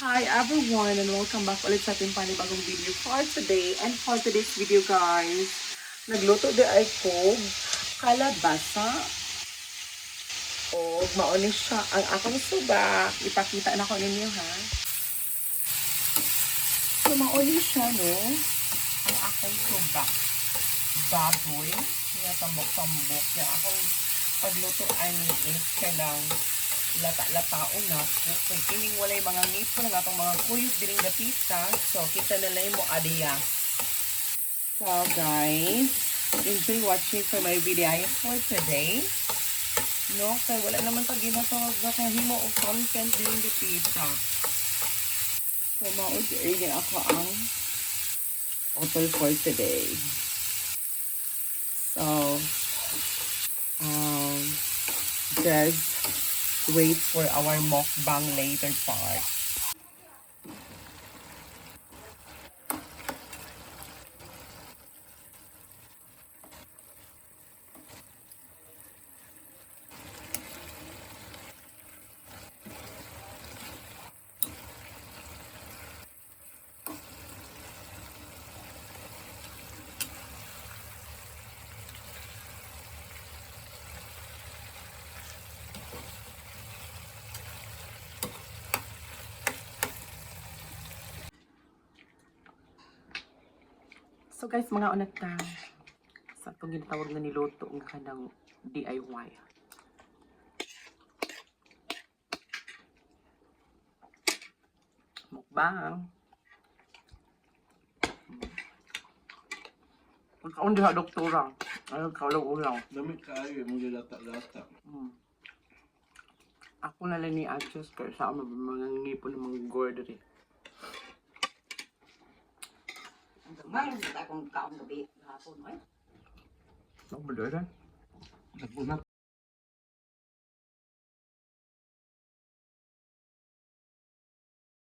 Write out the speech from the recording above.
Hi everyone and welcome back ulit sa ating panibagong video for today. And for today's video guys, nagluto di ay ko kalabasa o mauni siya ang akong suba. Ipakita na ko ninyo ha. So mauni siya no, ang akong suba. Baboy, niya tambok-tambok. Yung akong pagluto ani is kailang lata-latao na po. Kaya kining walay mga ngipon ng atong mga kuyog diring dapita. So, kita na lang mo adiya. So, guys, enjoy watching for my videos for today. No, kaya wala naman pag ginatawag na kahimo o content diring dapita. So, maud-earning ako ang hotel for today. So, just wait for our mukbang later part. So guys, mga unat na sa itong ginatawag na niluto ang kanang DIY. Mukbang. Pagkaon diha doktora. Ayaw kaulang ulang. Damit kayo, mga lata-lata. Ako na lang ni-adjust kaya sa mga ngipon ng mga gourd rin. Mayroon na akong kaong gabi hapon, eh. Ano ba doon? Napunat.